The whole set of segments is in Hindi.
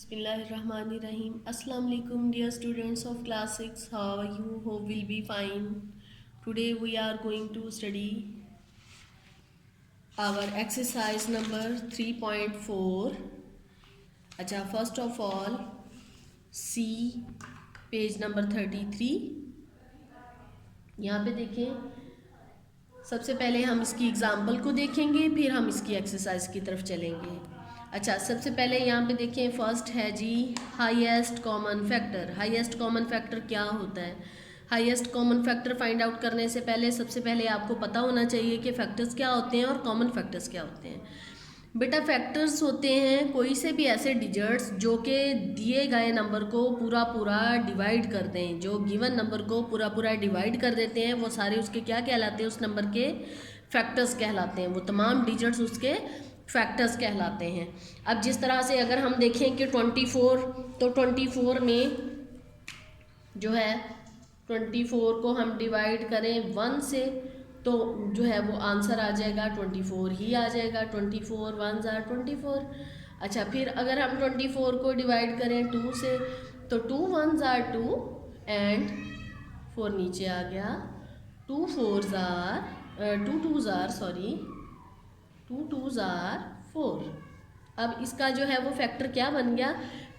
Bismillahirrahmanirrahim. Assalamu alaikum, dear students of class 6. How are you? Hope will be fine. Today we are going to study our exercise number 3.4. अच्छा, first of all, see page number 33. यहाँ पे देखें, सबसे पहले हम इसकी एग्जाम्पल को देखेंगे, फिर हम इसकी एक्सरसाइज की तरफ चलेंगे। अच्छा, सबसे पहले यहाँ पे देखें, फर्स्ट है जी highest common factor. Highest common factor क्या होता है? Highest common factor find out करने से पहले सबसे पहले आपको पता होना चाहिए कि फैक्टर्स क्या होते हैं और कॉमन फैक्टर्स क्या होते हैं। बेटा, फैक्टर्स होते हैं कोई से भी ऐसे डिजिट्स जो कि दिए गए नंबर को पूरा पूरा डिवाइड कर दें, जो गिवन नंबर को पूरा पूरा डिवाइड कर देते हैं, वो सारे उसके क्या कहलाते हैं? उस नंबर के फैक्टर्स कहलाते हैं। वो तमाम डिजिट्स उसके फैक्टर्स कहलाते हैं। अब जिस तरह से अगर हम देखें कि 24, तो 24 में जो है 24 को हम डिवाइड करें 1 से, तो जो है वो आंसर आ जाएगा 24 ही आ जाएगा। 24 1s are 24। अच्छा, फिर अगर हम 24 को डिवाइड करें 2 से, तो 2 1s are 2 एंड 4 नीचे आ गया। 2 2s are 4। अब इसका जो है वो फैक्टर क्या बन गया?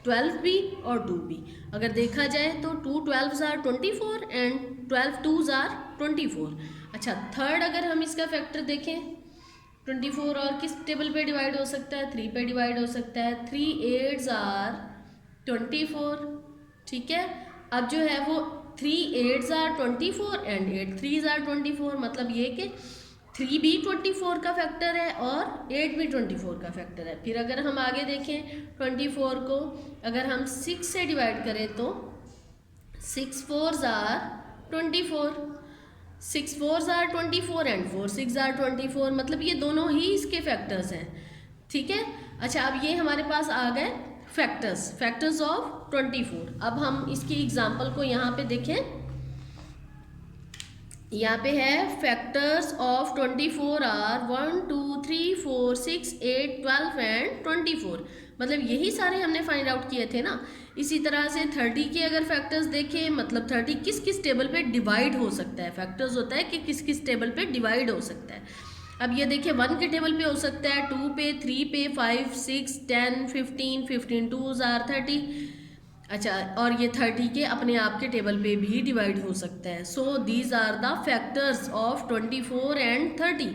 12 भी और 2 भी। अगर देखा जाए तो 2 12s are 24 and 12 2s are 24। अच्छा, थर्ड अगर हम इसका फैक्टर देखें, 24 और किस टेबल पे डिवाइड हो सकता है? 3 पे डिवाइड हो सकता है। 3 8s are 24। ठीक है, अब जो है वो 3 8s are 24 and 8 3s are 24। मतलब ये कि 3 भी 24 का फैक्टर है और 8 भी 24 का फैक्टर है। फिर अगर हम आगे देखें 24 को अगर हम 6 से डिवाइड करें तो 6 4s are 24, 6 4s are 24 and 4 6s are 24। मतलब ये दोनों ही इसके फैक्टर्स हैं। ठीक है, अच्छा, अब ये हमारे पास आ गए फैक्टर्स ऑफ 24। अब हम इसकी एग्जाम्पल को यहाँ पे देखें। यहाँ पे है फैक्टर्स ऑफ 24 आर 1 2 3 4 6 8 12 एंड 24। मतलब यही सारे हमने फाइंड आउट किए थे ना। इसी तरह से 30 के अगर फैक्टर्स देखें, मतलब 30 किस किस टेबल पे डिवाइड हो सकता है। फैक्टर्स होता है कि किस किस टेबल पे डिवाइड हो सकता है। अब ये देखिए 1 के टेबल पे हो सकता है, 2 पे, 3 पे, 5 6 10 15 15 2s are 30। अच्छा, और ये 30 के अपने आप के टेबल पे भी डिवाइड हो सकता है। So these are the factors of 24 and 30।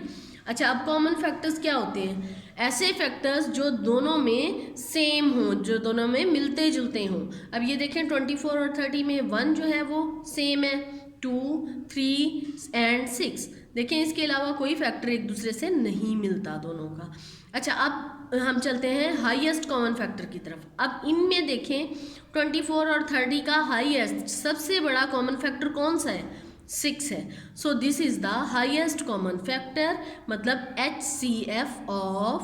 अच्छा, अब कॉमन फैक्टर्स क्या होते हैं? ऐसे फैक्टर्स जो दोनों में सेम हों, जो दोनों में मिलते जुलते हों। अब ये देखें 24 और 30 में 1 जो है वो सेम है, 2 3 एंड 6। देखें इसके अलावा कोई फैक्टर एक दूसरे से नहीं मिलता दोनों का। अच्छा, अब हम चलते हैं हाईएस्ट कॉमन फैक्टर की तरफ। अब इनमें देखें 24 और 30 का हाईएस्ट सबसे बड़ा कॉमन फैक्टर कौन सा है? 6 है। So this is the highest common factor, मतलब HCF of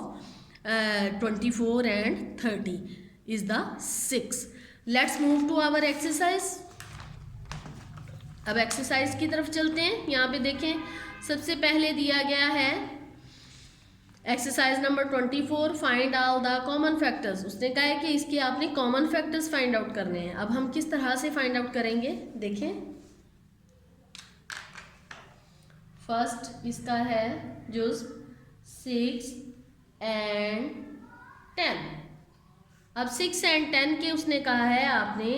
24 and 30 is the 6। Let's move to our exercise. अब एक्सरसाइज की तरफ चलते हैं। यहाँ पे देखें, सबसे पहले दिया गया है exercise number 24, find all the common factors. उसने कहा है कि इसके आपने कॉमन फैक्टर्स फाइंड आउट करने हैं। अब हम किस तरह से फाइंड आउट करेंगे देखें। फर्स्ट इसका है जो 6 एंड 10। अब 6 एंड 10 के उसने कहा है आपने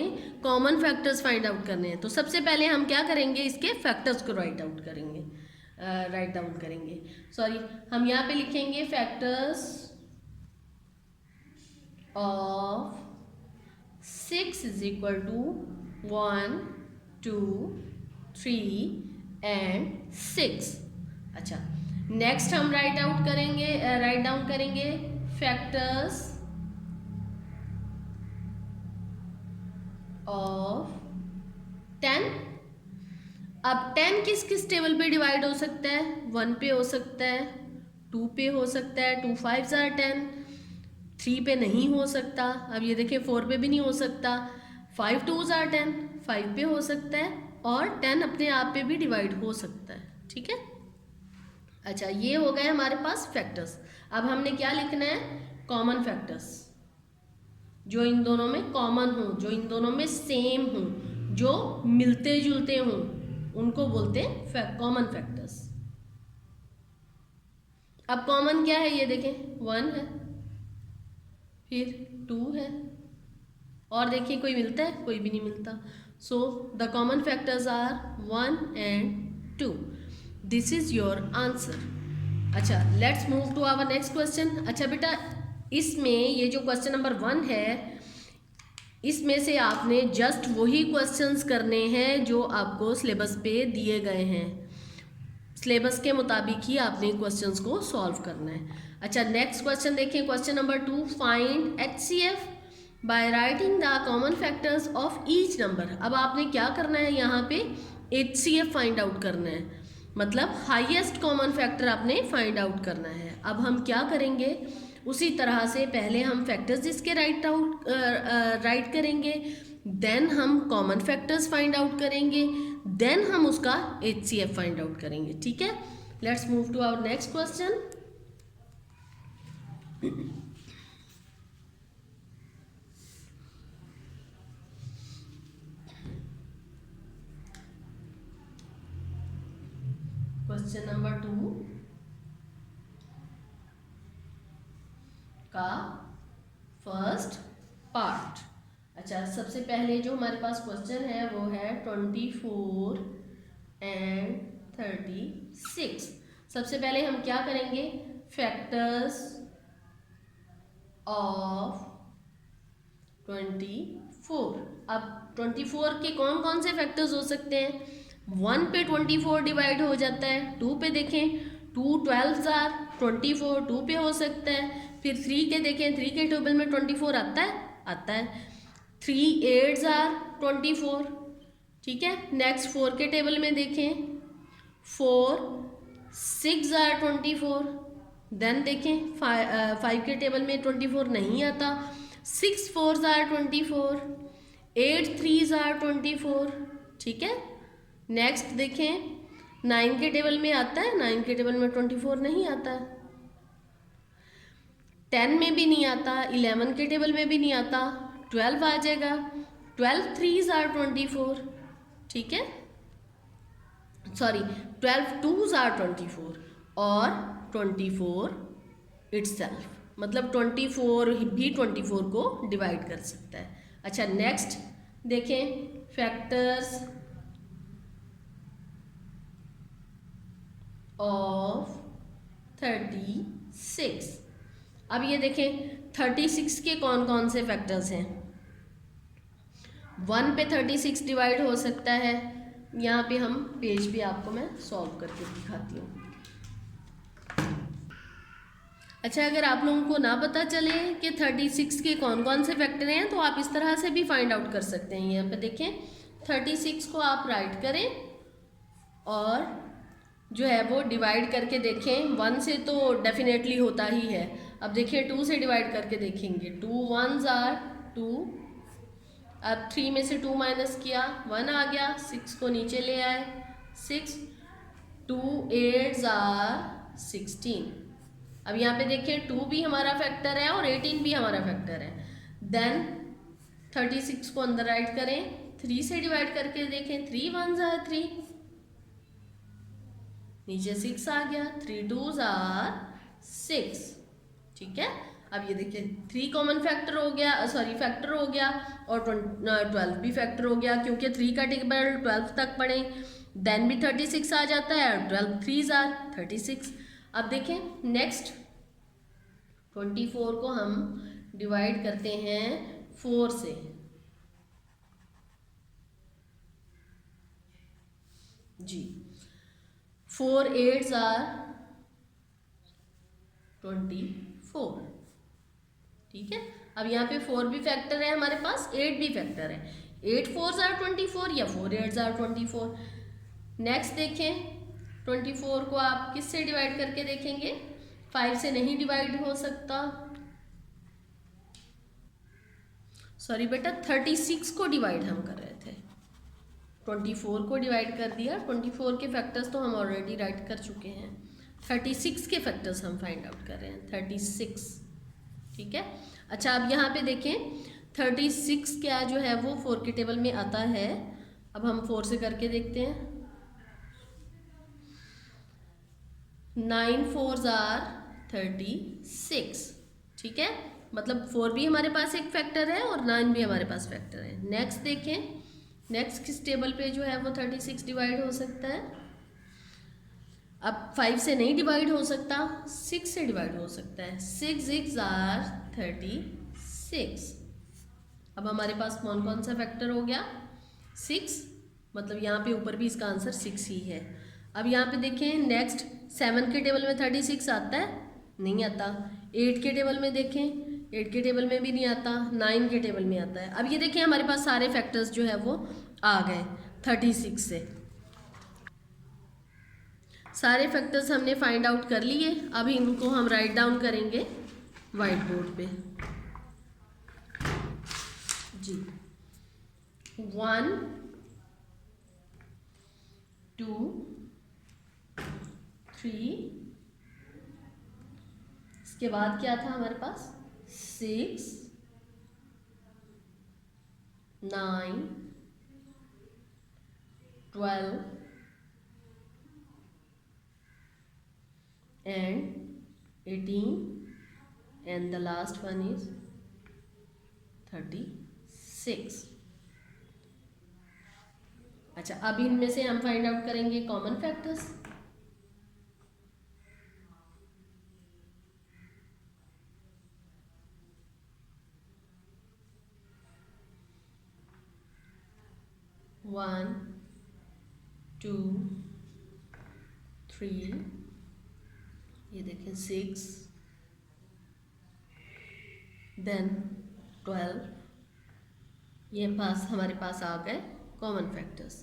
कॉमन फैक्टर्स फाइंड आउट करने हैं। तो सबसे पहले हम क्या करेंगे? इसके फैक्टर्स को राइट डाउन करेंगे। सॉरी, हम यहाँ पे लिखेंगे factors of 6 is equal to 1 2 3 and 6। अच्छा, नेक्स्ट हम राइट डाउन करेंगे फैक्टर्स ऑफ 10। अब 10 किस किस टेबल पे डिवाइड हो सकता है? 1 पे हो सकता है, 2 पे हो सकता है, 2 5s are 10, 3 पे नहीं हो सकता। अब ये देखिए 4 पे भी नहीं हो सकता, 5 2s are 10, 5 पे हो सकता है, और 10 अपने आप पे भी डिवाइड हो सकता है। ठीक है, अच्छा, ये हो गए हमारे पास फैक्टर्स। अब हमने क्या लिखना है? Common factors. जो इन दोनों में कॉमन हो, जो इन दोनों में सेम हो, जो मिलते जुलते हों, उनको बोलते हैं कॉमन फैक्टर्स। अब कॉमन क्या है ये देखें, 1 है, फिर 2 है, और देखिए कोई मिलता है, कोई भी नहीं मिलता। So the common factors are 1 and 2। This is your answer. अच्छा, let's move to our next question. अच्छा बेटा, इसमें ये जो क्वेश्चन नंबर 1 है, इसमें से आपने जस्ट वही क्वेश्चंस करने हैं जो आपको सिलेबस पे दिए गए हैं। सिलेबस के मुताबिक ही आपने क्वेश्चंस को सॉल्व करना है। अच्छा, नेक्स्ट क्वेश्चन देखिए, question number 2, find HCF by writing the common factors of each number. अब आपने क्या करना है, यहाँ पे HCF फाइंड आउट करना है, मतलब हाईएस्ट कॉमन फैक्टर आपने फाइंड आउट करना है। अब हम क्या करेंगे, उसी तरह से पहले हम फैक्टर्स इसके राइट करेंगे, देन हम कॉमन फैक्टर्स फाइंड आउट करेंगे, देन हम उसका HCF फाइंड आउट करेंगे। ठीक है, let's move to our next question. Question number 2 का फर्स्ट पार्ट। अच्छा, सबसे पहले जो हमारे पास क्वेश्चन है वो है 24 and 36। सबसे पहले हम क्या करेंगे, फैक्टर्स ऑफ 24। अब 24 के कौन कौन से फैक्टर्स हो सकते हैं, 1 पे 24 डिवाइड हो जाता है, 2 पे देखें 2 12s आर 24, 2 पे हो सकता है। फिर 3 के देखें, 3 के टेबल में 24 आता है, 3 8s आर 24। ठीक है, नेक्स्ट 4 के टेबल में देखें, 4 6 आर 24। देन देखें 5 के टेबल में 24 नहीं आता, 6 4s आर 24, 8 3s आर 24। ठीक है, नेक्स्ट देखें 9 के टेबल में आता है, 9 के टेबल में 24 नहीं आता, 10 में भी नहीं आता, 11 के टेबल में भी नहीं आता, 12 आ जाएगा, 12 3s आर 24। ठीक है, सॉरी 12 2s आर 24 और 24 इटसेल्फ, मतलब 24 भी 24 को डिवाइड कर सकता है। अच्छा, नेक्स्ट देखें फैक्टर्स ऑफ 36। अब ये देखें 36 के कौन कौन से फैक्टर्स हैं, 1 पे 36 डिवाइड हो सकता है। यहाँ पे हम पेज पे आपको मैं सॉल्व करके दिखाती हूँ। अच्छा, अगर आप लोगों को ना पता चले कि 36 के कौन कौन से फैक्टर हैं, तो आप इस तरह से भी फाइंड आउट कर सकते हैं। यहाँ पे देखें 36 को आप राइट करें और जो है वो डिवाइड करके देखें, 1 से तो डेफिनेटली होता ही है। अब देखिए 2 से डिवाइड करके देखेंगे, 2 1s आर 2, अब 3 में से 2 माइनस किया 1 आ गया, 6 को नीचे ले आए 6, 2 8s आर 16। अब यहाँ पे देखिए 2 भी हमारा फैक्टर है और 18 भी हमारा फैक्टर है। देन 36 को अंदर राइट करें, 3 से डिवाइड करके देखें, 3 1s आर 3, नीचे 6 आ गया, 3 2s आर 6। ठीक है, अब ये देखिए 3 कॉमन फैक्टर हो गया, फैक्टर हो गया और 12 भी फैक्टर हो गया, क्योंकि 3 का टेबल 12 तक पढ़े, देन भी 36 आ जाता है और 12 3s आर 36। अब देखें नेक्स्ट 24 को हम डिवाइड करते हैं 4 से। जी 4 8s आर 24। ठीक है, अब यहाँ पे 4 भी फैक्टर है हमारे पास, 8 भी फैक्टर है, 8 4s आर 24 या 4 8s आर 24। नेक्स्ट देखें 24 को आप किससे डिवाइड करके देखेंगे, 5 से नहीं डिवाइड हो सकता, सॉरी बेटा 36 को डिवाइड हम कर रहे थे, 24 को डिवाइड कर दिया। 24 के फैक्टर्स तो हम ऑलरेडी राइट कर चुके हैं, 36 के फैक्टर्स हम फाइंड आउट कर रहे हैं, 36। ठीक है, अच्छा अब यहाँ पे देखें 36 क्या जो है वो 4 के टेबल में आता है। अब हम 4 से करके देखते हैं। 9 4s आर 36, ठीक है। मतलब 4 भी हमारे पास एक फैक्टर है और 9 भी हमारे पास फैक्टर है। नेक्स्ट देखें, नेक्स्ट किस टेबल पे जो है वो 36 डिवाइड हो सकता है। अब 5 से नहीं डिवाइड हो सकता, 6 से डिवाइड हो सकता है। 6 6 आर 36। अब हमारे पास कौन कौन सा फैक्टर हो गया, 6, मतलब यहाँ पे ऊपर भी इसका आंसर 6 ही है। अब यहाँ पे देखें नेक्स्ट, 7 के टेबल में 36 आता है, नहीं आता। 8 के टेबल में देखें, 8 के टेबल में भी नहीं आता। 9 के टेबल में आता है। अब ये देखें हमारे पास सारे फैक्टर्स जो है वो आ गए 36 से। सारे फैक्टर्स हमने फाइंड आउट कर लिए। अभी इनको हम राइट डाउन करेंगे वाइट बोर्ड पे जी। 1 2 3, इसके बाद क्या था हमारे पास, 6 9 12 and 18, and the last one is 36। अच्छा, अब इनमें से हम फाइंड आउट करेंगे कॉमन फैक्टर्स। वन 2 3, ये देखें 6, देन 12, ये पास हमारे पास आ गए कॉमन फैक्टर्स।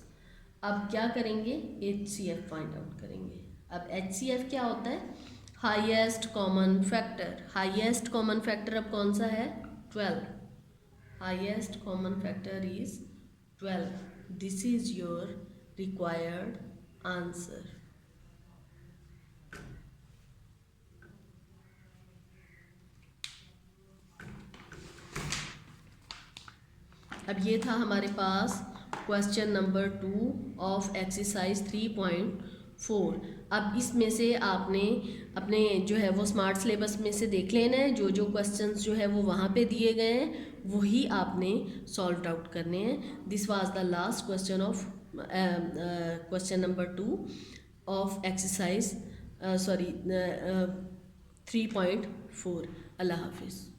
अब क्या करेंगे, HCF फाइंड आउट करेंगे। अब HCF क्या होता है, highest common factor. Highest common factor अब कौन सा है, 12। Highest common factor is 12। This is your required answer. अब ये था हमारे पास क्वेश्चन नंबर 2 ऑफ एक्सरसाइज 3.4। अब इसमें से आपने अपने जो है वो स्मार्ट सिलेबस में से देख लेना है, जो जो क्वेश्चंस जो है वो वहाँ पे दिए गए हैं वही आपने सॉल्व आउट करने हैं। This was the last question of question number 2 of exercise 3.4। अल्लाह हाफिज़।